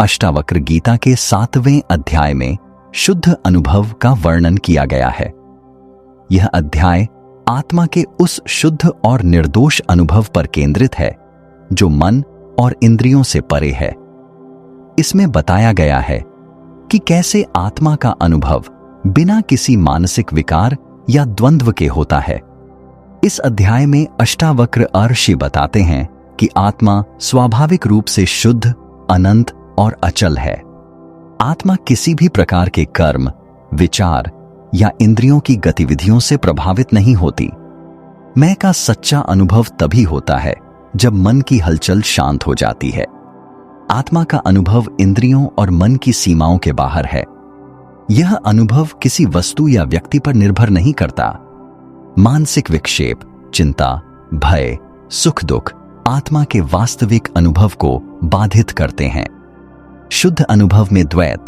अष्टावक्र गीता के 7वें अध्याय में शुद्ध अनुभव का वर्णन किया गया है। यह अध्याय आत्मा के उस शुद्ध और निर्दोष अनुभव पर केंद्रित है जो मन और इंद्रियों से परे है। इसमें बताया गया है कि कैसे आत्मा का अनुभव बिना किसी मानसिक विकार या द्वंद्व के होता है। इस अध्याय में अष्टावक्र ऋषि बताते हैं कि आत्मा स्वाभाविक रूप से शुद्ध, अनंत और अचल है। आत्मा किसी भी प्रकार के कर्म, विचार या इंद्रियों की गतिविधियों से प्रभावित नहीं होती। मैं का सच्चा अनुभव तभी होता है जब मन की हलचल शांत हो जाती है। आत्मा का अनुभव इंद्रियों और मन की सीमाओं के बाहर है। यह अनुभव किसी वस्तु या व्यक्ति पर निर्भर नहीं करता। मानसिक विक्षेप, चिंता, भय, सुख दुख आत्मा के वास्तविक अनुभव को बाधित करते हैं। शुद्ध अनुभव में द्वैत,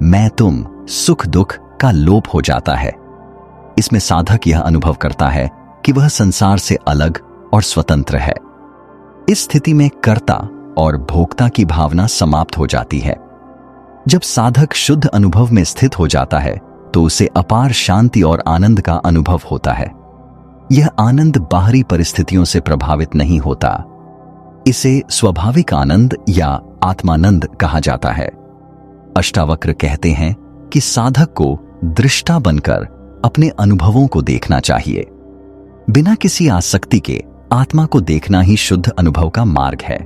मैं तुम, सुख दुख का लोप हो जाता है। इसमें साधक यह अनुभव करता है कि वह संसार से अलग और स्वतंत्र है। इस स्थिति में कर्ता और भोक्ता की भावना समाप्त हो जाती है। जब साधक शुद्ध अनुभव में स्थित हो जाता है तो उसे अपार शांति और आनंद का अनुभव होता है। यह आनंद बाहरी परिस्थितियों से प्रभावित नहीं होता। इसे स्वाभाविक आनंद या आत्मानंद कहा जाता है। अष्टावक्र कहते हैं कि साधक को दृष्टा बनकर अपने अनुभवों को देखना चाहिए। बिना किसी आसक्ति के आत्मा को देखना ही शुद्ध अनुभव का मार्ग है।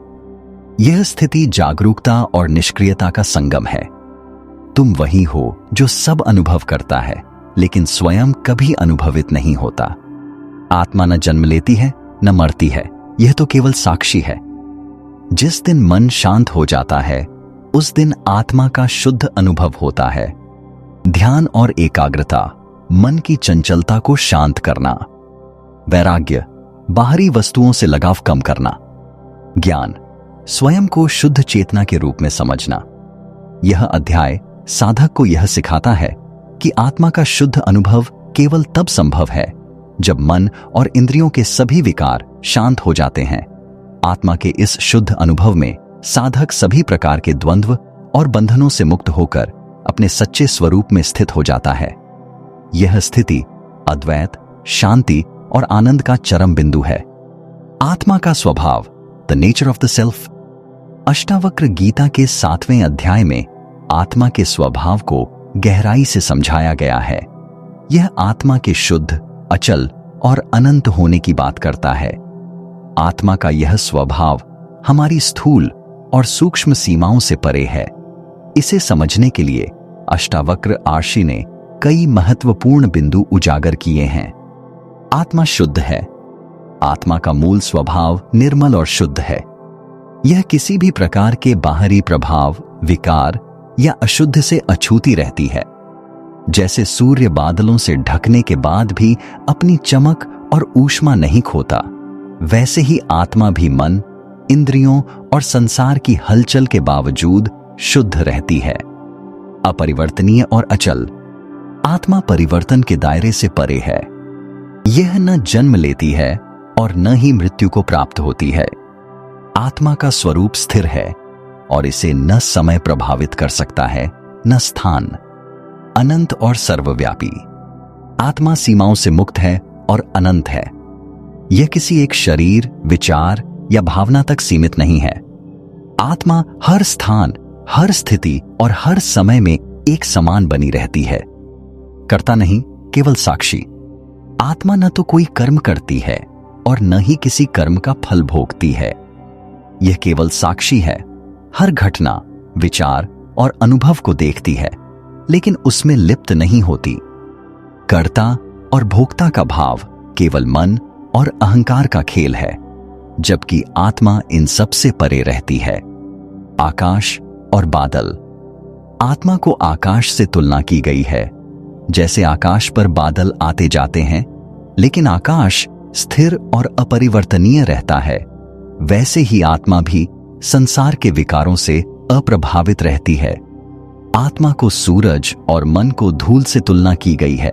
यह स्थिति जागरूकता और निष्क्रियता का संगम है। तुम वही हो जो सब अनुभव करता है, लेकिन स्वयं कभी अनुभवित नहीं होता। आत्मा न जन्म लेती है न मरती है, यह तो केवल साक्षी है। जिस दिन मन शांत हो जाता है उस दिन आत्मा का शुद्ध अनुभव होता है। ध्यान और एकाग्रता, मन की चंचलता को शांत करना। वैराग्य, बाहरी वस्तुओं से लगाव कम करना। ज्ञान, स्वयं को शुद्ध चेतना के रूप में समझना। यह अध्याय साधक को यह सिखाता है कि आत्मा का शुद्ध अनुभव केवल तब संभव है जब मन और इंद्रियों के सभी विकार शांत हो जाते हैं। आत्मा के इस शुद्ध अनुभव में साधक सभी प्रकार के द्वंद्व और बंधनों से मुक्त होकर अपने सच्चे स्वरूप में स्थित हो जाता है। यह स्थिति अद्वैत, शांति और आनंद का चरम बिंदु है। आत्मा का स्वभाव, the nature of the self. Ashtavakra Gita के 7वें अध्याय में आत्मा के स्वभाव को गहराई से समझाया गया है। यह आत्मा के शुद्ध, अचल और अनंत होने की बात करता है। आत्मा का यह स्वभाव हमारी स्थूल और सूक्ष्म सीमाओं से परे है। इसे समझने के लिए अष्टावक्र ऋषि ने कई महत्वपूर्ण बिंदु उजागर किए हैं। आत्मा शुद्ध है। आत्मा का मूल स्वभाव निर्मल और शुद्ध है। यह किसी भी प्रकार के बाहरी प्रभाव, विकार या अशुद्ध से अछूती रहती है। जैसे सूर्य बादलों से ढकने के बाद भी अपनी चमक और ऊष्मा नहीं खोता, वैसे ही आत्मा भी मन, इंद्रियों और संसार की हलचल के बावजूद शुद्ध रहती है। अपरिवर्तनीय और अचल। आत्मा परिवर्तन के दायरे से परे है। यह न जन्म लेती है और न ही मृत्यु को प्राप्त होती है। आत्मा का स्वरूप स्थिर है और इसे न समय प्रभावित कर सकता है न स्थान। अनंत और सर्वव्यापी। आत्मा सीमाओं से मुक्त है और अनंत है। यह किसी एक शरीर, विचार या भावना तक सीमित नहीं है। आत्मा हर स्थान, हर स्थिति और हर समय में एक समान बनी रहती है। कर्ता नहीं, केवल साक्षी। आत्मा न तो कोई कर्म करती है और न ही किसी कर्म का फल भोगती है। यह केवल साक्षी है। हर घटना, विचार और अनुभव को देखती है, लेकिन उसमें लिप्त नहीं होती। कर्ता और भोक्ता का भाव केवल मन और अहंकार का खेल है, जबकि आत्मा इन सब से परे रहती है। आकाश और बादल। आत्मा को आकाश से तुलना की गई है। जैसे आकाश पर बादल आते जाते हैं, लेकिन आकाश स्थिर और अपरिवर्तनीय रहता है, वैसे ही आत्मा भी संसार के विकारों से अप्रभावित रहती है। आत्मा को सूरज और मन को धूल से तुलना की गई है।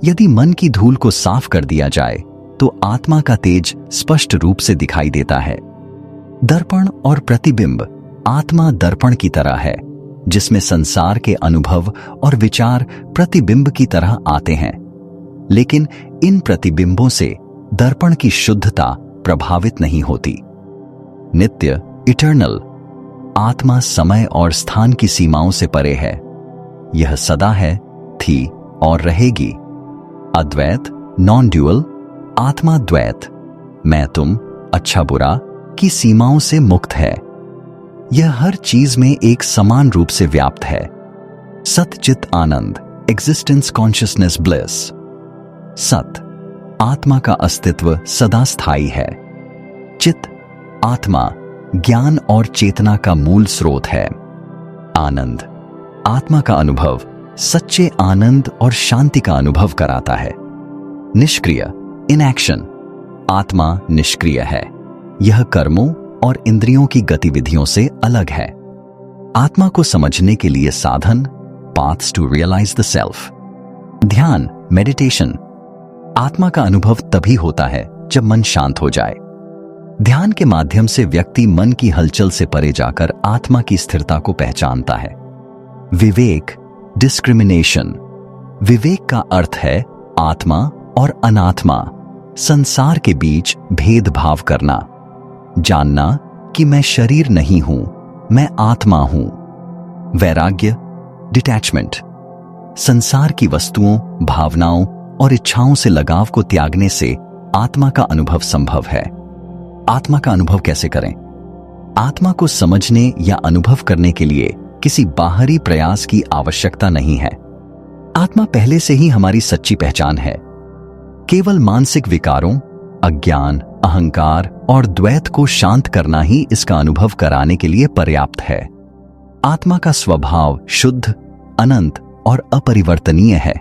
यदि मन की धूल को साफ कर दिया जाए तो आत्मा का तेज स्पष्ट रूप से दिखाई देता है। दर्पण और प्रतिबिंब। आत्मा दर्पण की तरह है, जिसमें संसार के अनुभव और विचार प्रतिबिंब की तरह आते हैं, लेकिन इन प्रतिबिंबों से दर्पण की शुद्धता प्रभावित नहीं होती। नित्य, इटर्नल, आत्मा समय और स्थान की सीमाओं से परे है। यह सदा है, थी और रहेगी। अद्वैत, नॉन ड्यूअल, आत्मा द्वैत, मैं तुम, अच्छा बुरा की सीमाओं से मुक्त है। यह हर चीज में एक समान रूप से व्याप्त है। सतचित आनंद, एग्जिस्टेंस कॉन्शियसनेस ब्लिस। सत, आत्मा का अस्तित्व सदा स्थायी है। चित, आत्मा ज्ञान और चेतना का मूल स्रोत है। आनंद, आत्मा का अनुभव सच्चे आनंद और शांति का अनुभव कराता है। निष्क्रिय, इनएक्शन, आत्मा निष्क्रिय है। यह कर्मों और इंद्रियों की गतिविधियों से अलग है। आत्मा को समझने के लिए साधन, paths to realise the self. ध्यान, मेडिटेशन, आत्मा का अनुभव तभी होता है जब मन शांत हो जाए। ध्यान के माध्यम से व्यक्ति मन की हलचल से परे जाकर आत्मा की स्थिरता को पहचानता है। विवेक, डिस्क्रिमिनेशन, विवेक का अर्थ है आत्मा और अनात्मा, संसार के बीच भेदभाव करना, जानना कि मैं शरीर नहीं हूं, मैं आत्मा हूं। वैराग्य, डिटैचमेंट, संसार की वस्तुओं, भावनाओं और इच्छाओं से लगाव को त्यागने से आत्मा का अनुभव संभव है। आत्मा का अनुभव कैसे करें? आत्मा को समझने या अनुभव करने के लिए किसी बाहरी प्रयास की आवश्यकता नहीं है। आत्मा पहले से ही हमारी सच्ची पहचान है। केवल मानसिक विकारों, अज्ञान, अहंकार और द्वैत को शांत करना ही इसका अनुभव कराने के लिए पर्याप्त है। आत्मा का स्वभाव शुद्ध, अनंत और अपरिवर्तनीय है।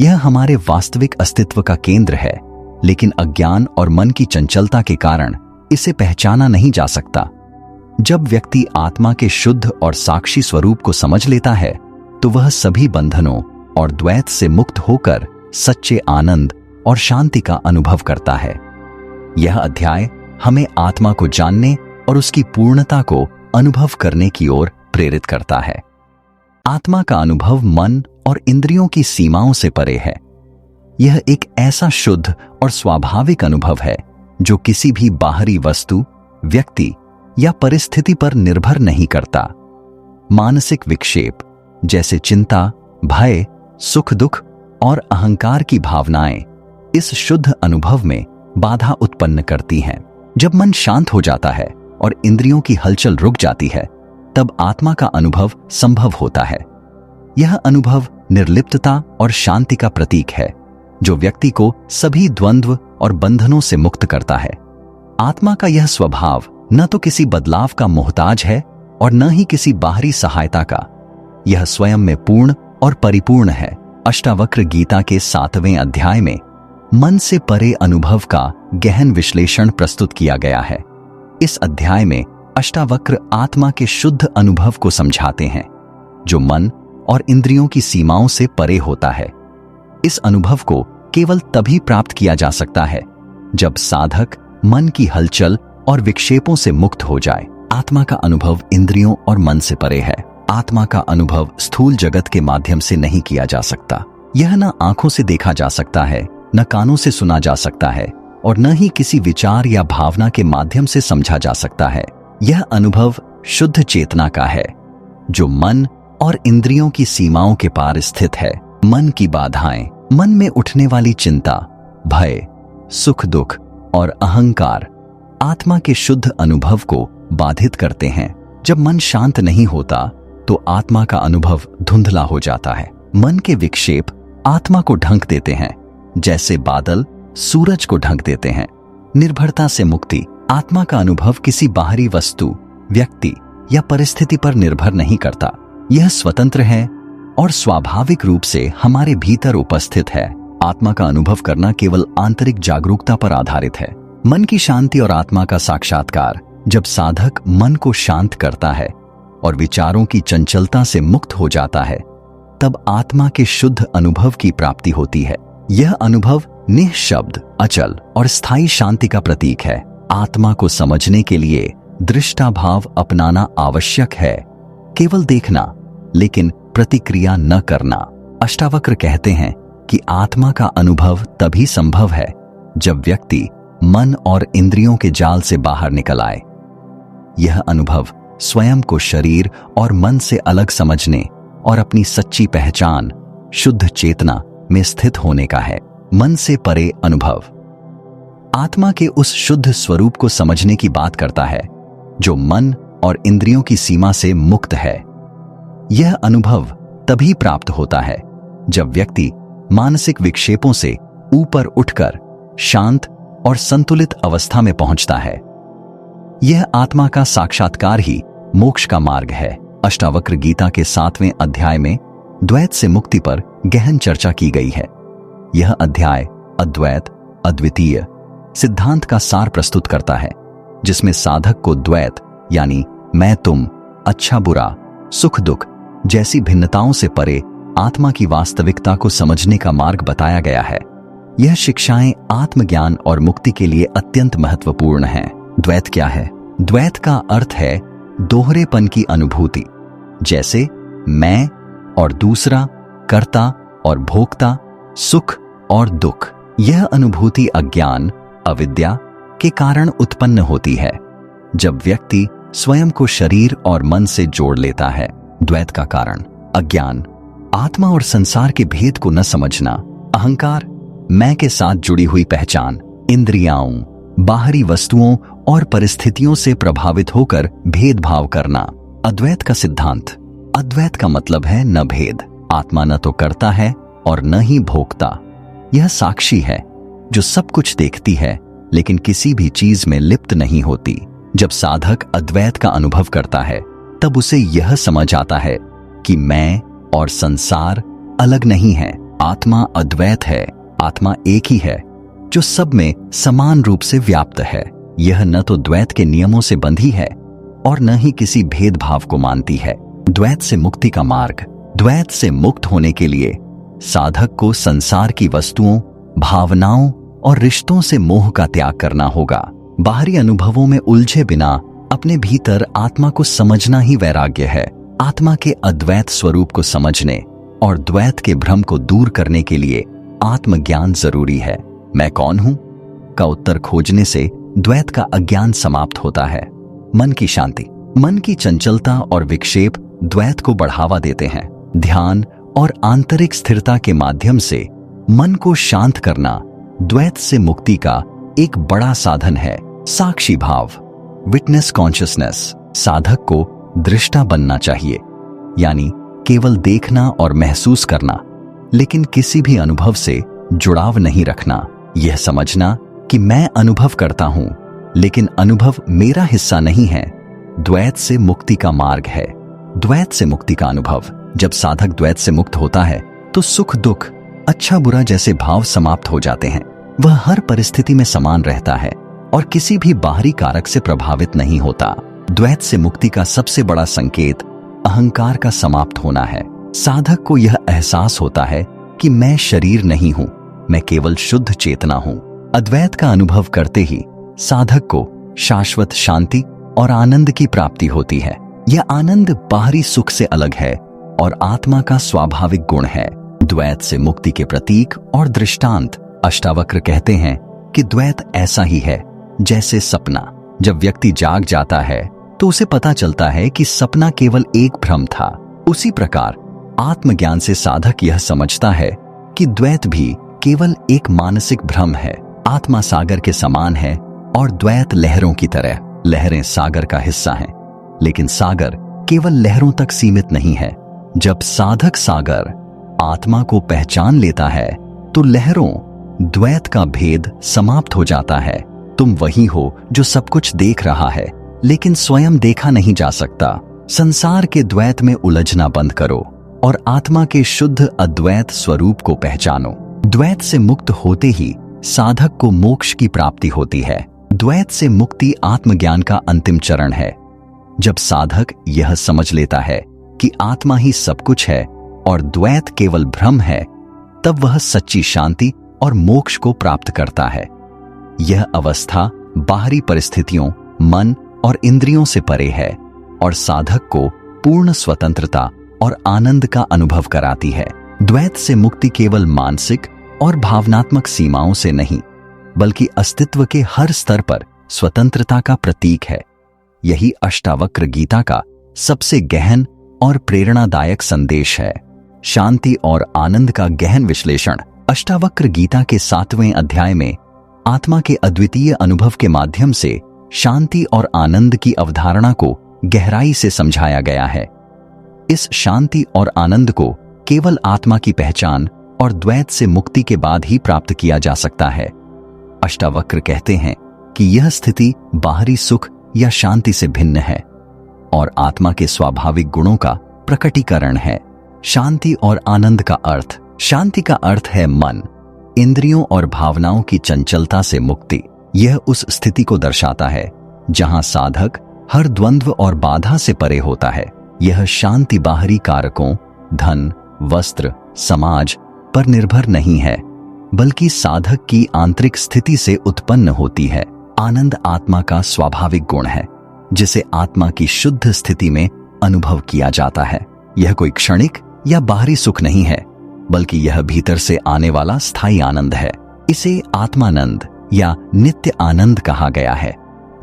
यह हमारे वास्तविक अस्तित्व का केंद्र है, लेकिन अज्ञान और मन की चंचलता के कारण इसे पहचाना नहीं जा सकता। जब व्यक्ति आत्मा के शुद्ध और साक्षी स्वरूप को समझ लेता है, तो वह सभी बंधनों और द्वैत से मुक्त होकर सच्चे आनंद और शांति का अनुभव करता है। यह अध्याय हमें आत्मा को जानने और उसकी पूर्णता को अनुभव करने की ओर प्रेरित करता है। आत्मा का अनुभव मन और इंद्रियों की सीमाओं से परे है। यह एक ऐसा शुद्ध और स्वाभाविक अनुभव है जो किसी भी बाहरी वस्तु, व्यक्ति या परिस्थिति पर निर्भर नहीं करता। मानसिक विक्षेप जैसे चिंता, भय, सुख दुख और अहंकार की भावनाएं इस शुद्ध अनुभव में बाधा उत्पन्न करती हैं। जब मन शांत हो जाता है और इंद्रियों की हलचल रुक जाती है, तब आत्मा का अनुभव संभव होता है। यह अनुभव निर्लिप्तता और शांति का प्रतीक है, जो व्यक्ति को सभी द्वंद्व और बंधनों से मुक्त करता है। आत्मा का यह स्वभाव न तो किसी बदलाव का मोहताज है और न ही किसी बाहरी सहायता का। यह स्वयं में पूर्ण और परिपूर्ण है। अष्टावक्र गीता के 7वें अध्याय में मन से परे अनुभव का गहन विश्लेषण प्रस्तुत किया गया है। इस अध्याय में अष्टावक्र आत्मा के शुद्ध अनुभव को समझाते हैं, जो मन और इंद्रियों की सीमाओं से परे होता है। इस अनुभव को केवल तभी प्राप्त किया जा सकता है जब साधक मन की हलचल और विक्षेपों से मुक्त हो जाए। आत्मा का अनुभव इंद्रियों और मन से परे है। आत्मा का अनुभव स्थूल जगत के माध्यम से नहीं किया जा सकता। यह न आंखों से देखा जा सकता है, न कानों से सुना जा सकता है और न ही किसी विचार या भावना के माध्यम से समझा जा सकता है। यह अनुभव शुद्ध चेतना का है, जो मन और इंद्रियों की सीमाओं के पार स्थित है। मन की बाधाएं, मन में उठने वाली चिंता, भय, सुख दुख और अहंकार आत्मा के शुद्ध अनुभव को बाधित करते हैं। जब मन शांत नहीं होता तो आत्मा का अनुभव धुंधला हो जाता है। मन के विक्षेप आत्मा को ढक देते हैं, जैसे बादल सूरज को ढक देते हैं। निर्भरता से मुक्ति, आत्मा का अनुभव किसी बाहरी वस्तु, व्यक्ति या परिस्थिति पर निर्भर नहीं करता। यह स्वतंत्र है और स्वाभाविक रूप से हमारे भीतर उपस्थित है। आत्मा का अनुभव करना केवल आंतरिक जागरूकता पर आधारित है। मन की शांति और आत्मा का साक्षात्कार, जब साधक मन को शांत करता है और विचारों की चंचलता से मुक्त हो जाता है, तब आत्मा के शुद्ध अनुभव की प्राप्ति होती है। यह अनुभव निःशब्द, अचल और स्थायी शांति का प्रतीक है। आत्मा को समझने के लिए दृष्टाभाव अपनाना आवश्यक है, केवल देखना लेकिन प्रतिक्रिया न करना। अष्टावक्र कहते हैं कि आत्मा का अनुभव तभी संभव है जब व्यक्ति मन और इंद्रियों के जाल से बाहर निकल आए। यह अनुभव स्वयं को शरीर और मन से अलग समझने और अपनी सच्ची पहचान, शुद्ध चेतना में स्थित होने का है। मन से परे अनुभव आत्मा के उस शुद्ध स्वरूप को समझने की बात करता है जो मन और इंद्रियों की सीमा से मुक्त है। यह अनुभव तभी प्राप्त होता है जब व्यक्ति मानसिक विक्षेपों से ऊपर उठकर शांत और संतुलित अवस्था में पहुंचता है। यह आत्मा का साक्षात्कार ही मोक्ष का मार्ग है। अष्टावक्र गीता के 7वें अध्याय में द्वैत से मुक्ति पर गहन चर्चा की गई है। यह अध्याय अद्वैत, अद्वितीय सिद्धांत का सार प्रस्तुत करता है, जिसमें साधक को द्वैत यानी मैं तुम, अच्छा बुरा, सुख दुख जैसी भिन्नताओं से परे आत्मा की वास्तविकता को समझने का मार्ग बताया गया है। यह शिक्षाएं आत्मज्ञान और मुक्ति के लिए अत्यंत महत्वपूर्ण हैं। द्वैत क्या है? द्वैत का अर्थ है दोहरेपन की अनुभूति, जैसे मैं और दूसरा, कर्ता और भोक्ता, सुख और दुख। यह अनुभूति अज्ञान, अविद्या के कारण उत्पन्न होती है। जब व्यक्ति स्वयं को शरीर और मन से जोड़ लेता है। द्वैत का कारण अज्ञान, आत्मा और संसार के भेद को न समझना, अहंकार, मैं के साथ जुड़ी हुई पहचान, इंद्रियाओं, बाहरी वस्तुओं और परिस्थितियों से प्रभावित होकर भेदभाव करना। अद्वैत का सिद्धांत। अद्वैत का मतलब है न भेद। आत्मा न तो करता है और न ही भोगता। यह साक्षी है जो सब कुछ देखती है लेकिन किसी भी चीज में लिप्त नहीं होती। जब साधक अद्वैत का अनुभव करता है तब उसे यह समझ आता है कि मैं और संसार अलग नहीं है। आत्मा अद्वैत है। आत्मा एक ही है जो सब में समान रूप से व्याप्त है। यह न तो द्वैत के नियमों से बंधी है और न ही किसी भेदभाव को मानती है। द्वैत से मुक्ति का मार्ग। द्वैत से मुक्त होने के लिए साधक को संसार की वस्तुओं, भावनाओं और रिश्तों से मोह का त्याग करना होगा। बाहरी अनुभवों में उलझे बिना अपने भीतर आत्मा को समझना ही वैराग्य है। आत्मा के अद्वैत स्वरूप को समझने और द्वैत के भ्रम को दूर करने के लिए आत्मज्ञान जरूरी है। मैं कौन हूं का उत्तर खोजने से द्वैत का अज्ञान समाप्त होता है। मन की शांति। मन की चंचलता और विक्षेप द्वैत को बढ़ावा देते हैं। ध्यान और आंतरिक स्थिरता के माध्यम से मन को शांत करना द्वैत से मुक्ति का एक बड़ा साधन है। साक्षी भाव, विटनेस कॉन्शियसनेस। साधक को दृष्टा बनना चाहिए, यानी केवल देखना और महसूस करना, लेकिन किसी भी अनुभव से जुड़ाव नहीं रखना। यह समझना कि मैं अनुभव करता हूं लेकिन अनुभव मेरा हिस्सा नहीं है, द्वैत से मुक्ति का मार्ग है। द्वैत से मुक्ति का अनुभव। जब साधक द्वैत से मुक्त होता है तो सुख दुख, अच्छा बुरा जैसे भाव समाप्त हो जाते हैं। वह हर परिस्थिति में समान रहता है और किसी भी बाहरी कारक से प्रभावित नहीं होता। द्वैत से मुक्ति का सबसे बड़ा संकेत अहंकार का समाप्त होना है। साधक को यह एहसास होता है कि मैं शरीर नहीं हूं, मैं केवल शुद्ध चेतना हूं। अद्वैत का अनुभव करते ही साधक को शाश्वत शांति और आनंद की प्राप्ति होती है। यह आनंद बाहरी सुख से अलग है और आत्मा का स्वाभाविक गुण है। द्वैत से मुक्ति के प्रतीक और दृष्टांत। अष्टावक्र कहते हैं कि द्वैत ऐसा ही है जैसे सपना। जब व्यक्ति जाग जाता है तो उसे पता चलता है कि सपना केवल एक भ्रम था। उसी प्रकार आत्मज्ञान से साधक यह समझता है कि द्वैत भी केवल एक मानसिक भ्रम है। आत्मा सागर के समान है और द्वैत लहरों की तरह। लहरें सागर का हिस्सा हैं, लेकिन सागर केवल लहरों तक सीमित नहीं है। जब साधक सागर आत्मा को पहचान लेता है तो लहरों, द्वैत का भेद समाप्त हो जाता है। तुम वही हो जो सब कुछ देख रहा है लेकिन स्वयं देखा नहीं जा सकता। संसार के द्वैत में उलझना बंद करो और आत्मा के शुद्ध अद्वैत स्वरूप को पहचानो। द्वैत से मुक्त होते ही साधक को मोक्ष की प्राप्ति होती है। द्वैत से मुक्ति आत्मज्ञान का अंतिम चरण है। जब साधक यह समझ लेता है कि आत्मा ही सब कुछ है और द्वैत केवल भ्रम है, तब वह सच्ची शांति और मोक्ष को प्राप्त करता है। यह अवस्था बाहरी परिस्थितियों, मन और इंद्रियों से परे है और साधक को पूर्ण स्वतंत्रता और आनंद का अनुभव कराती है। द्वैत से मुक्ति केवल मानसिक और भावनात्मक सीमाओं से नहीं, बल्कि अस्तित्व के हर स्तर पर स्वतंत्रता का प्रतीक है। यही अष्टावक्र गीता का सबसे गहन और प्रेरणादायक संदेश है। शांति और आनंद का गहन विश्लेषण। अष्टावक्र गीता के 7वें अध्याय में आत्मा के अद्वितीय अनुभव के माध्यम से शांति और आनंद की अवधारणा को गहराई से समझाया गया है। इस शांति और आनंद को केवल आत्मा की पहचान और द्वैत से मुक्ति के बाद ही प्राप्त किया जा सकता है। अष्टावक्र कहते हैं कि यह स्थिति बाहरी सुख या शांति से भिन्न है और आत्मा के स्वाभाविक गुणों का प्रकटीकरण है। शांति और आनंद का अर्थ। शांति का अर्थ है मन, इंद्रियों और भावनाओं की चंचलता से मुक्ति। यह उस स्थिति को दर्शाता है जहां साधक हर द्वंद्व और बाधा से परे होता है। यह शांति बाहरी कारकों, धन, वस्त्र, समाज पर निर्भर नहीं है, बल्कि साधक की आंतरिक स्थिति से उत्पन्न होती है। आनंद आत्मा का स्वाभाविक गुण है, जिसे आत्मा की शुद्ध स्थिति में अनुभव किया जाता है। यह कोई क्षणिक या बाहरी सुख नहीं है, बल्कि यह भीतर से आने वाला स्थायी आनंद है। इसे आत्मानंद या नित्य आनंद कहा गया है,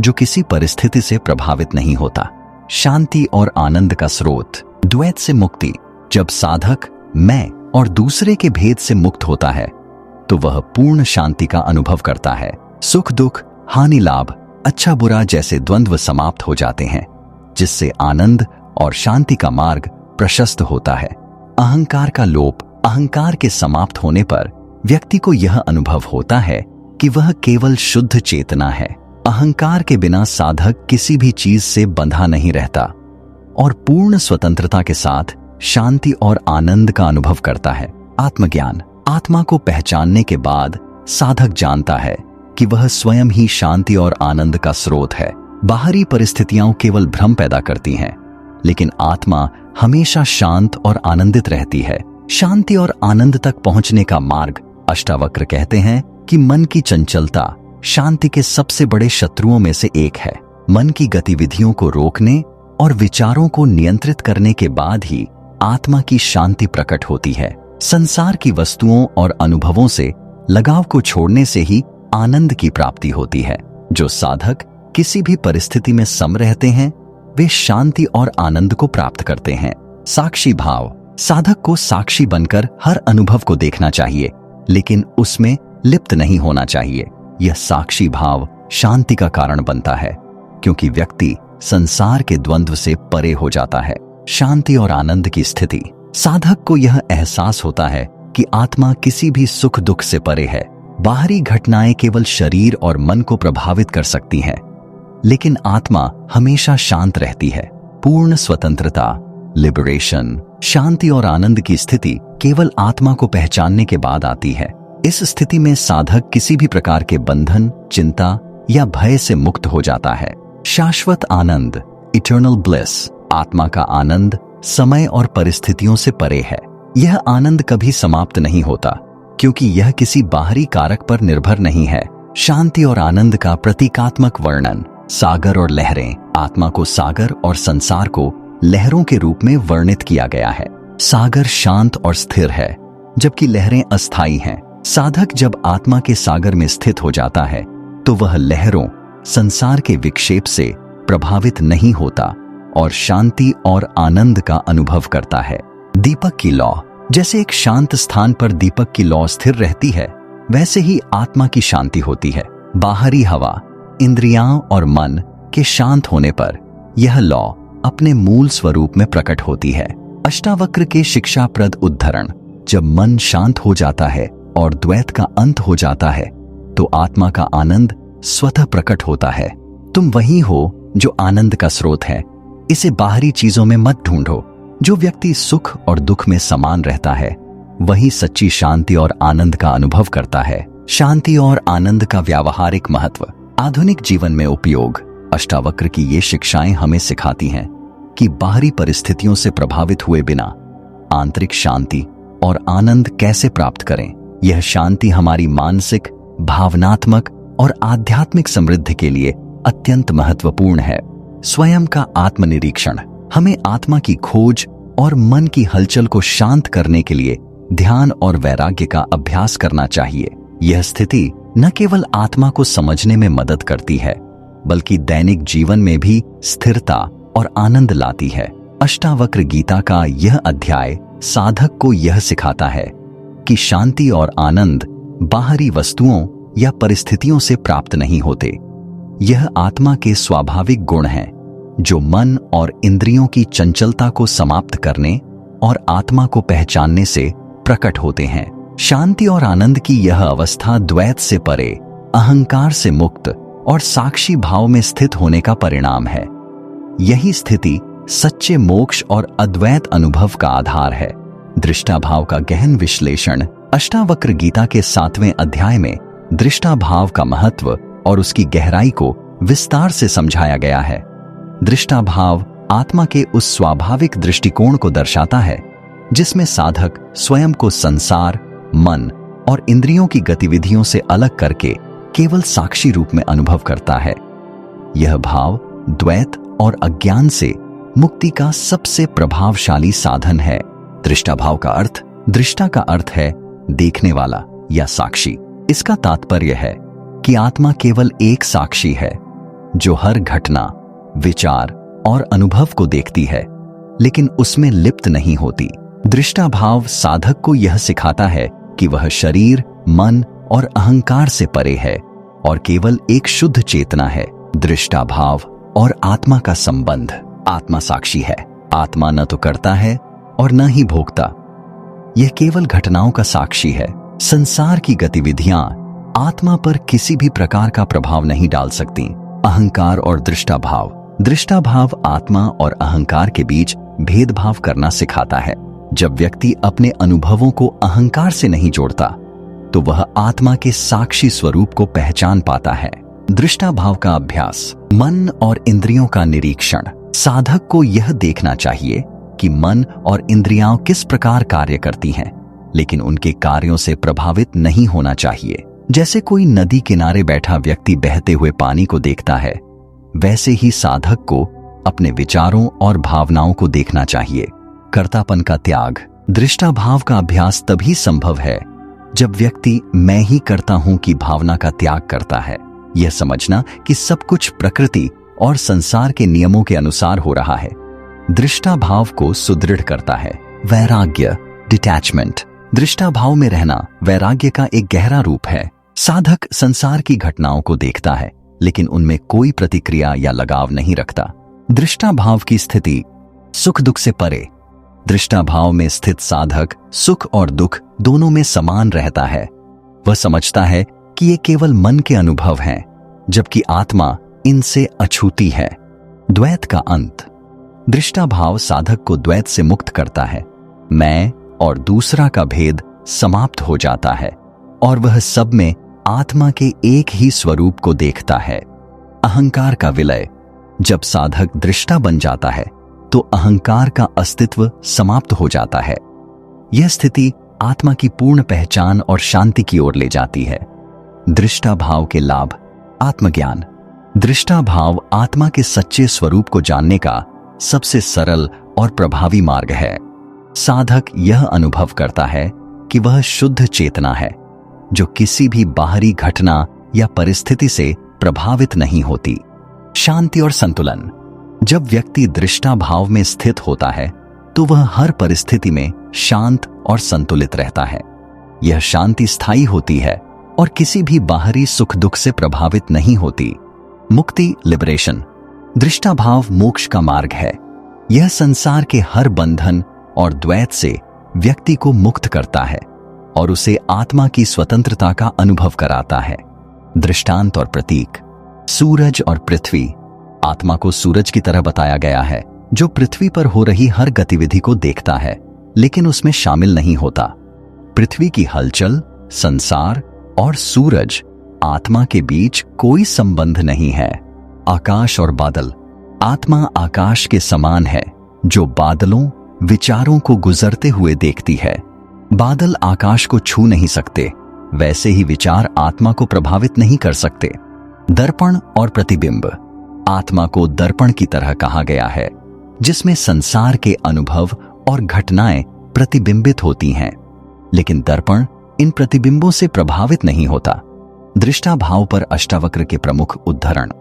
जो किसी परिस्थिति से प्रभावित नहीं होता। शांति और आनंद का स्रोत। द्वैत से मुक्ति। जब साधक मैं और दूसरे के भेद से मुक्त होता है, तो वह पूर्ण शांति का अनुभव करता है। सुख दुख, हानि लाभ, अच्छा बुरा जैसे द्वंद्व समाप्त हो जाते हैं, जिससे आनंद और शांति का मार्ग प्रशस्त होता है। अहंकार का लोप। अहंकार के समाप्त होने पर व्यक्ति को यह अनुभव होता है कि वह केवल शुद्ध चेतना है। अहंकार के बिना साधक किसी भी चीज से बंधा नहीं रहता और पूर्ण स्वतंत्रता के साथ शांति और आनंद का अनुभव करता है। आत्मज्ञान। आत्मा को पहचानने के बाद साधक जानता है कि वह स्वयं ही शांति और आनंद का स्रोत है। बाहरी परिस्थितियां केवल भ्रम पैदा करती हैं, लेकिन आत्मा हमेशा शांत और आनंदित रहती है। शांति और आनंद तक पहुंचने का मार्ग। अष्टावक्र कहते हैं कि मन की चंचलता शांति के सबसे बड़े शत्रुओं में से एक है। मन की गतिविधियों को रोकने और विचारों को नियंत्रित करने के बाद ही आत्मा की शांति प्रकट होती है। संसार की वस्तुओं और अनुभवों से लगाव को छोड़ने से ही आनंद की प्राप्ति होती है। जो साधक किसी भी परिस्थिति में सम रहते हैं, वे शांति और आनंद को प्राप्त करते हैं। साक्षी भाव। साधक को साक्षी बनकर हर अनुभव को देखना चाहिए, लेकिन उसमें लिप्त नहीं होना चाहिए। यह साक्षी भाव शांति का कारण बनता है, क्योंकि व्यक्ति संसार के द्वंद्व से परे हो जाता है। शांति और आनंद की स्थिति। साधक को यह एहसास होता है कि आत्मा किसी भी सुख दुख से परे है। बाहरी घटनाएं केवल शरीर और मन को प्रभावित कर सकती हैं, लेकिन आत्मा हमेशा शांत रहती है। पूर्ण स्वतंत्रता, लिबरेशन। शांति और आनंद की स्थिति केवल आत्मा को पहचानने के बाद आती है। इस स्थिति में साधक किसी भी प्रकार के बंधन, चिंता या भय से मुक्त हो जाता है। शाश्वत आनंद, इटर्नल ब्लिस। आत्मा का आनंद समय और परिस्थितियों से परे है। यह आनंद कभी समाप्त नहीं होता, क्योंकि यह किसी बाहरी कारक पर निर्भर नहीं है। शांति और आनंद का प्रतीकात्मक वर्णन। सागर और लहरें। आत्मा को सागर और संसार को लहरों के रूप में वर्णित किया गया है। सागर शांत और स्थिर है, जबकि लहरें अस्थायी हैं। साधक जब आत्मा के सागर में स्थित हो जाता है, तो वह लहरों, संसार के विक्षेप से प्रभावित नहीं होता और शांति और आनंद का अनुभव करता है। दीपक की लौ। जैसे एक शांत स्थान पर दीपक की लौ स्थिर रहती है, वैसे ही आत्मा की शांति होती है। बाहरी हवा, इंद्रियां और मन के शांत होने पर यह लौ अपने मूल स्वरूप में प्रकट होती है। अष्टावक्र के शिक्षाप्रद उद्धरण। जब मन शांत हो जाता है और द्वैत का अंत हो जाता है, तो आत्मा का आनंद स्वतः प्रकट होता है। तुम वही हो जो आनंद का स्रोत है। इसे बाहरी चीजों में मत ढूंढो। जो व्यक्ति सुख और दुख में समान रहता है, वही सच्ची शांति और आनंद का अनुभव करता है। शांति और आनंद का व्यावहारिक महत्व। आधुनिक जीवन में उपयोग। अष्टावक्र की ये शिक्षाएं हमें सिखाती हैं कि बाहरी परिस्थितियों से प्रभावित हुए बिना आंतरिक शांति और आनंद कैसे प्राप्त करें। यह शांति हमारी मानसिक, भावनात्मक और आध्यात्मिक समृद्धि के लिए अत्यंत महत्वपूर्ण है। स्वयं का आत्मनिरीक्षण। हमें आत्मा की खोज और मन की हलचल को शांत करने के लिए ध्यान और वैराग्य का अभ्यास करना चाहिए। यह स्थिति न केवल आत्मा को समझने में मदद करती है, बल्कि दैनिक जीवन में भी स्थिरता और आनंद लाती है। अष्टावक्र गीता का यह अध्याय साधक को यह सिखाता है कि शांति और आनंद बाहरी वस्तुओं या परिस्थितियों से प्राप्त नहीं होते। यह आत्मा के स्वाभाविक गुण हैं, जो मन और इंद्रियों की चंचलता को समाप्त करने और आत्मा को पहचानने से प्रकट होते हैं। शांति और आनंद की यह अवस्था द्वैत से परे, अहंकार से मुक्त और साक्षी भाव में स्थित होने का परिणाम है। यही स्थिति सच्चे मोक्ष और अद्वैत अनुभव का आधार है। दृष्टाभाव का गहन विश्लेषण। अष्टावक्र गीता के 7वें अध्याय में दृष्टाभाव का महत्व और उसकी गहराई को विस्तार से समझाया गया है। दृष्टाभाव आत्मा के उस स्वाभाविक दृष्टिकोण को दर्शाता है जिसमें साधक स्वयं को संसार, मन और इंद्रियों की गतिविधियों से अलग करके केवल साक्षी रूप में अनुभव करता है। यह भाव द्वैत और अज्ञान से मुक्ति का सबसे प्रभावशाली साधन है। दृष्टाभाव का अर्थ, दृष्टा का अर्थ है देखने वाला या साक्षी। इसका तात्पर्य है कि आत्मा केवल एक साक्षी है जो हर घटना, विचार और अनुभव को देखती है, लेकिन उसमें लिप्त नहीं होती। दृष्टाभाव साधक को यह सिखाता है कि वह शरीर, मन और अहंकार से परे है और केवल एक शुद्ध चेतना है। दृष्टाभाव और आत्मा का संबंध। आत्मा साक्षी है। आत्मा न तो करता है और न ही भोगता। यह केवल घटनाओं का साक्षी है। संसार की गतिविधियां आत्मा पर किसी भी प्रकार का प्रभाव नहीं डाल सकती। अहंकार और दृष्टाभाव। दृष्टाभाव आत्मा और अहंकार के बीच भेदभाव करना सिखाता है। जब व्यक्ति अपने अनुभवों को अहंकार से नहीं जोड़ता, तो वह आत्मा के साक्षी स्वरूप को पहचान पाता है। दृष्टाभाव का अभ्यास। मन और इंद्रियों का निरीक्षण। साधक को यह देखना चाहिए कि मन और इंद्रियां किस प्रकार कार्य करती हैं, लेकिन उनके कार्यों से प्रभावित नहीं होना चाहिए। जैसे कोई नदी किनारे बैठा व्यक्ति बहते हुए पानी को देखता है, वैसे ही साधक को अपने विचारों और भावनाओं को देखना चाहिए। कर्तापन का त्याग। दृष्टाभाव का अभ्यास तभी संभव है जब व्यक्ति मैं ही करता हूं की भावना का त्याग करता है। यह समझना कि सब कुछ प्रकृति और संसार के नियमों के अनुसार हो रहा है, दृष्टाभाव को सुदृढ़ करता है। वैराग्य, डिटैचमेंट। दृष्टाभाव में रहना वैराग्य का एक गहरा रूप है। साधक संसार की घटनाओं को देखता है, लेकिन उनमें कोई प्रतिक्रिया या लगाव नहीं रखता। दृष्टाभाव की स्थिति। सुख दुख से परे। दृष्टाभाव में स्थित साधक सुख और दुख दोनों में समान रहता है। वह समझता है कि ये केवल मन के अनुभव हैं, जबकि आत्मा इनसे अछूती है। द्वैत का अंत। दृष्टाभाव साधक को द्वैत से मुक्त करता है। मैं और दूसरा का भेद समाप्त हो जाता है और वह सब में आत्मा के एक ही स्वरूप को देखता है। अहंकार का विलय। जब साधक दृष्टा बन जाता है तो अहंकार का अस्तित्व समाप्त हो जाता है। यह स्थिति आत्मा की पूर्ण पहचान और शांति की ओर ले जाती है। दृष्टाभाव के लाभ। आत्मज्ञान। दृष्टाभाव आत्मा के सच्चे स्वरूप को जानने का सबसे सरल और प्रभावी मार्ग है। साधक यह अनुभव करता है कि वह शुद्ध चेतना है, जो किसी भी बाहरी घटना या परिस्थिति से प्रभावित नहीं होती। शांति और संतुलन। जब व्यक्ति दृष्टाभाव में स्थित होता है तो वह हर परिस्थिति में शांत और संतुलित रहता है। यह शांति स्थायी होती है और किसी भी बाहरी सुख दुख से प्रभावित नहीं होती। मुक्ति, लिबरेशन। दृष्टाभाव मोक्ष का मार्ग है। यह संसार के हर बंधन और द्वैत से व्यक्ति को मुक्त करता है और उसे आत्मा की स्वतंत्रता का अनुभव कराता है। दृष्टांत और प्रतीक। सूरज और पृथ्वी। आत्मा को सूरज की तरह बताया गया है, जो पृथ्वी पर हो रही हर गतिविधि को देखता है, लेकिन उसमें शामिल नहीं होता। पृथ्वी की हलचल, संसार और सूरज, आत्मा के बीच कोई संबंध नहीं है। आकाश और बादल। आत्मा आकाश के समान है, जो बादलों, विचारों को गुजरते हुए देखती है। बादल आकाश को छू नहीं सकते, वैसे ही विचार आत्मा को प्रभावित नहीं कर सकते। दर्पण और प्रतिबिंब। आत्मा को दर्पण की तरह कहा गया है, जिसमें संसार के अनुभव और घटनाएं प्रतिबिंबित होती हैं, लेकिन दर्पण इन प्रतिबिंबों से प्रभावित नहीं होता। दृष्टाभाव पर अष्टावक्र के प्रमुख उद्धरण।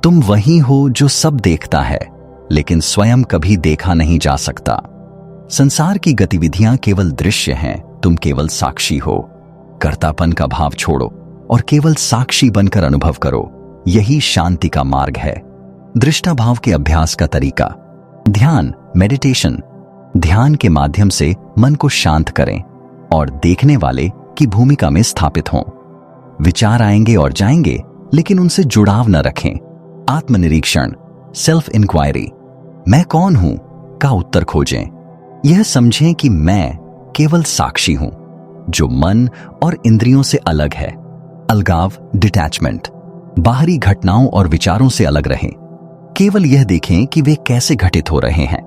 तुम वही हो जो सब देखता है, लेकिन स्वयं कभी देखा नहीं जा सकता। संसार की गतिविधियां केवल दृश्य हैं, तुम केवल साक्षी हो। कर्तापन का भाव छोड़ो और केवल साक्षी बनकर अनुभव करो, यही शांति का मार्ग है। दृष्टाभाव के अभ्यास का तरीका। ध्यान, मेडिटेशन। ध्यान के माध्यम से मन को शांत करें और देखने वाले की भूमिका में स्थापित हों। विचार आएंगे और जाएंगे, लेकिन उनसे जुड़ाव न रखें। आत्मनिरीक्षण, सेल्फ इंक्वायरी। मैं कौन हूं का उत्तर खोजें। यह समझें कि मैं केवल साक्षी हूं, जो मन और इंद्रियों से अलग है। अलगाव, डिटैचमेंट। बाहरी घटनाओं और विचारों से अलग रहें, केवल यह देखें कि वे कैसे घटित हो रहे हैं।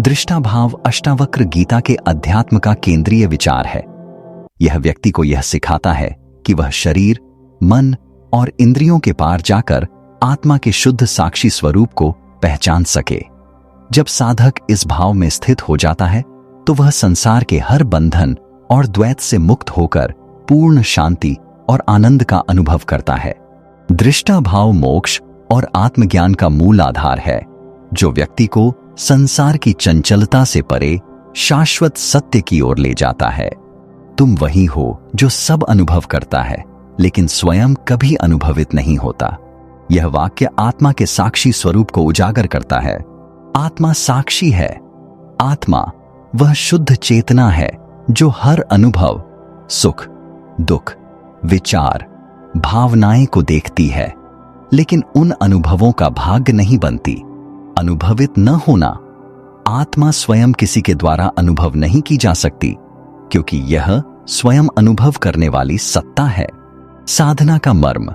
दृष्टाभाव अष्टावक्र गीता के अध्यात्म का केंद्रीय विचार है। यह व्यक्ति को यह सिखाता है कि वह शरीर, मन और इंद्रियों के पार जाकर आत्मा के शुद्ध साक्षी स्वरूप को पहचान सके। जब साधक इस भाव में स्थित हो जाता है, तो वह संसार के हर बंधन और द्वैत से मुक्त होकर पूर्ण शांति और आनंद का अनुभव करता है। दृष्टाभाव मोक्ष और आत्मज्ञान का मूल आधार है, जो व्यक्ति को संसार की चंचलता से परे शाश्वत सत्य की ओर ले जाता है। तुम वही हो जो सब अनुभव करता है, लेकिन स्वयं कभी अनुभवित नहीं होता। यह वाक्य आत्मा के साक्षी स्वरूप को उजागर करता है। आत्मा साक्षी है। आत्मा वह शुद्ध चेतना है जो हर अनुभव, सुख, दुख, विचार, भावनाएं को देखती है, लेकिन उन अनुभवों का भाग नहीं बनती। अनुभवित न होना। आत्मा स्वयं किसी के द्वारा अनुभव नहीं की जा सकती, क्योंकि यह स्वयं अनुभव करने वाली सत्ता है। साधना का मर्म।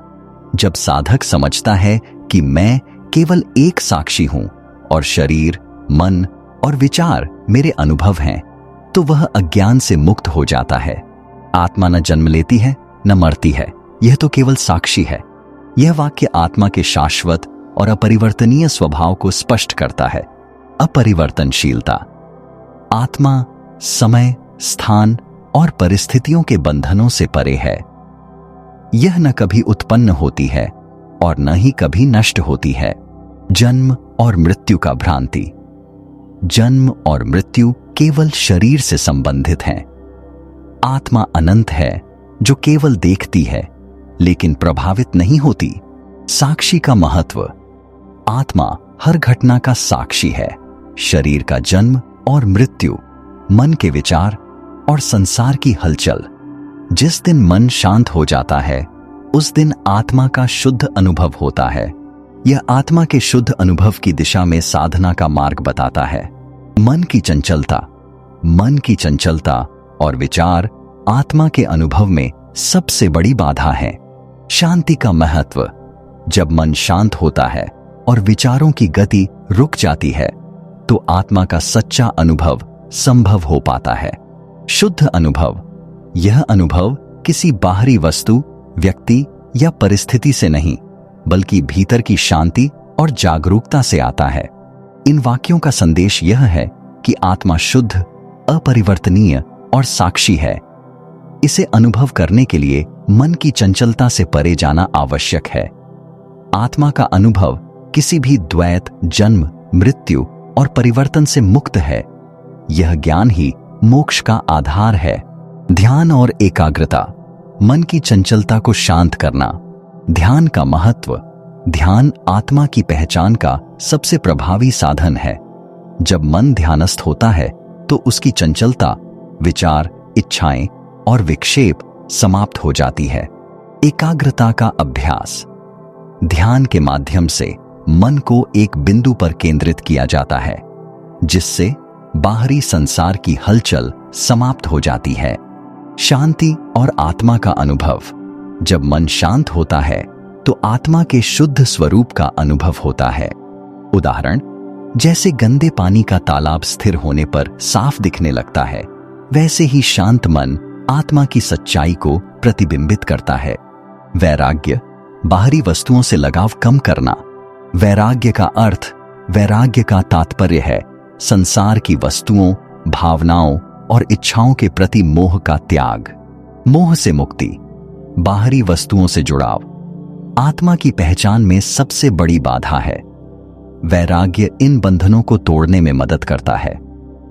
जब साधक समझता है कि मैं केवल एक साक्षी हूं और शरीर, मन और विचार मेरे अनुभव हैं, तो वह अज्ञान से मुक्त हो जाता है। आत्मा न जन्म लेती है न मरती है, यह तो केवल साक्षी है। यह वाक्य आत्मा के शाश्वत और अपरिवर्तनीय स्वभाव को स्पष्ट करता है। अपरिवर्तनशीलता। आत्मा समय, स्थान और परिस्थितियों के बंधनों से परे है। यह न कभी उत्पन्न होती है और न ही कभी नष्ट होती है। जन्म और मृत्यु का भ्रांति। जन्म और मृत्यु केवल शरीर से संबंधित हैं। आत्मा अनंत है जो केवल देखती है, लेकिन प्रभावित नहीं होती। साक्षी का महत्व। आत्मा हर घटना का साक्षी है। शरीर का जन्म और मृत्यु, मन के विचार और संसार की हलचल। जिस दिन मन शांत हो जाता है, उस दिन आत्मा का शुद्ध अनुभव होता है। यह आत्मा के शुद्ध अनुभव की दिशा में साधना का मार्ग बताता है। मन की चंचलता और विचार आत्मा के अनुभव में सबसे बड़ी बाधा है। शांति का महत्व। जब मन शांत होता है और विचारों की गति रुक जाती है, तो आत्मा का सच्चा अनुभव संभव हो पाता है। शुद्ध अनुभव। यह अनुभव किसी बाहरी वस्तु, व्यक्ति या परिस्थिति से नहीं, बल्कि भीतर की शांति और जागरूकता से आता है। इन वाक्यों का संदेश यह है कि आत्मा शुद्ध, अपरिवर्तनीय और साक्षी है। इसे अनुभव करने के लिए मन की चंचलता से परे जाना आवश्यक है। आत्मा का अनुभव किसी भी द्वैत, जन्म, मृत्यु और परिवर्तन से मुक्त है। यह ज्ञान ही मोक्ष का आधार है। ध्यान और एकाग्रता। मन की चंचलता को शांत करना। ध्यान का महत्व। ध्यान आत्मा की पहचान का सबसे प्रभावी साधन है। जब मन ध्यानस्थ होता है, तो उसकी चंचलता, विचार, इच्छाएं और विक्षेप समाप्त हो जाती है। एकाग्रता का अभ्यास। ध्यान के माध्यम से मन को एक बिंदु पर केंद्रित किया जाता है, जिससे बाहरी संसार की हलचल समाप्त हो जाती है। शांति और आत्मा का अनुभव। जब मन शांत होता है, तो आत्मा के शुद्ध स्वरूप का अनुभव होता है। उदाहरण, जैसे गंदे पानी का तालाब स्थिर होने पर साफ दिखने लगता है, वैसे ही शांत मन आत्मा की सच्चाई को प्रतिबिंबित करता है। वैराग्य बाहरी वस्तुओं से लगाव कम करना। वैराग्य का अर्थ, वैराग्य का तात्पर्य है संसार की वस्तुओं, भावनाओं और इच्छाओं के प्रति मोह का त्याग। मोह से मुक्ति, बाहरी वस्तुओं से जुड़ाव आत्मा की पहचान में सबसे बड़ी बाधा है। वैराग्य इन बंधनों को तोड़ने में मदद करता है।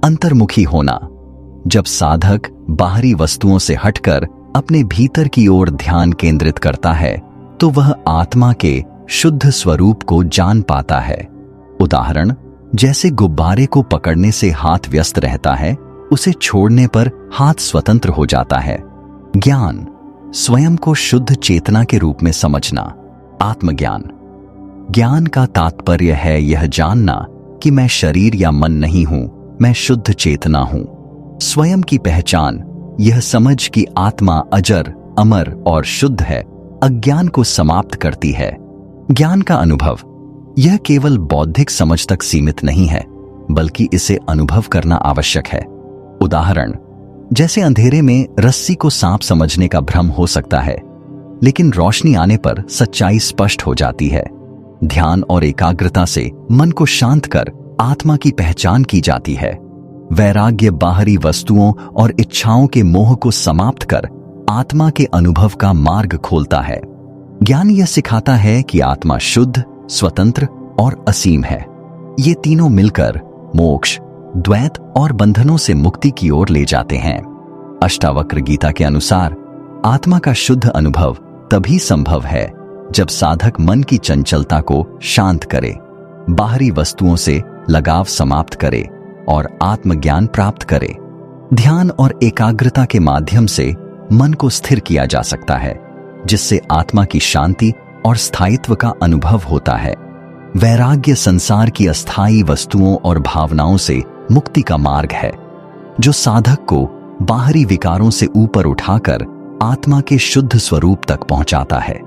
अंतर्मुखी होना, जब साधक बाहरी वस्तुओं से हटकर अपने भीतर की ओर ध्यान केंद्रित करता है तो वह आत्मा के शुद्ध स्वरूप को जान पाता है। उदाहरण, जैसे गुब्बारे को पकड़ने से हाथ व्यस्त रहता है, उसे छोड़ने पर हाथ स्वतंत्र हो जाता है। ज्ञान, स्वयं को शुद्ध चेतना के रूप में समझना। आत्मज्ञान, ज्ञान का तात्पर्य है यह जानना कि मैं शरीर या मन नहीं हूं, मैं शुद्ध चेतना हूं। स्वयं की पहचान, यह समझ कि आत्मा अजर, अमर और शुद्ध है, अज्ञान को समाप्त करती है। ज्ञान का अनुभव, यह केवल बौद्धिक समझ तक सीमित नहीं है, बल्कि इसे अनुभव करना आवश्यक है। उदाहरण, जैसे अंधेरे में रस्सी को सांप समझने का भ्रम हो सकता है, लेकिन रोशनी आने पर सच्चाई स्पष्ट हो जाती है। ध्यान और एकाग्रता से मन को शांत कर आत्मा की पहचान की जाती है। वैराग्य बाहरी वस्तुओं और इच्छाओं के मोह को समाप्त कर आत्मा के अनुभव का मार्ग खोलता है। ज्ञान यह सिखाता है कि आत्मा शुद्ध, स्वतंत्र और असीम है। ये तीनों मिलकर मोक्ष, द्वैत और बंधनों से मुक्ति की ओर ले जाते हैं। अष्टावक्र गीता के अनुसार आत्मा का शुद्ध अनुभव तभी संभव है जब साधक मन की चंचलता को शांत करे, बाहरी वस्तुओं से लगाव समाप्त करे और आत्मज्ञान प्राप्त करे। ध्यान और एकाग्रता के माध्यम से मन को स्थिर किया जा सकता है, जिससे आत्मा की शांति और स्थायित्व का अनुभव होता है। वैराग्य संसार की अस्थायी वस्तुओं और भावनाओं से मुक्ति का मार्ग है, जो साधक को बाहरी विकारों से ऊपर उठाकर आत्मा के शुद्ध स्वरूप तक पहुंचाता है।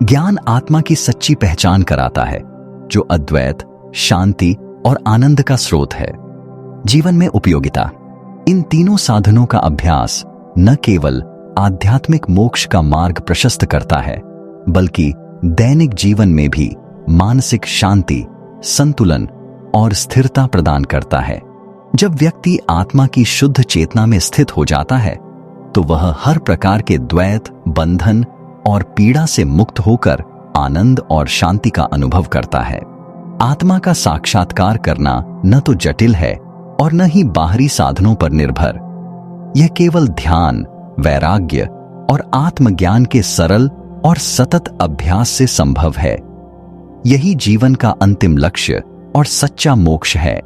ज्ञान आत्मा की सच्ची पहचान कराता है, जो अद्वैत, शांति और आनंद का स्रोत है। जीवन में उपयोगिता, इन तीनों साधनों का अभ्यास न केवल आध्यात्मिक मोक्ष का मार्ग प्रशस्त करता है, बल्कि दैनिक जीवन में भी मानसिक शांति, संतुलन और स्थिरता प्रदान करता है। जब व्यक्ति आत्मा की शुद्ध चेतना में स्थित हो जाता है, तो वह हर प्रकार के द्वैत, बंधन और पीड़ा से मुक्त होकर आनंद और शांति का अनुभव करता है। आत्मा का साक्षात्कार करना न तो जटिल है और न ही बाहरी साधनों पर निर्भर। यह केवल ध्यान, वैराग्य और आत्मज्ञान के सरल और सतत अभ्यास से संभव है। यही जीवन का अंतिम लक्ष्य और सच्चा मोक्ष है।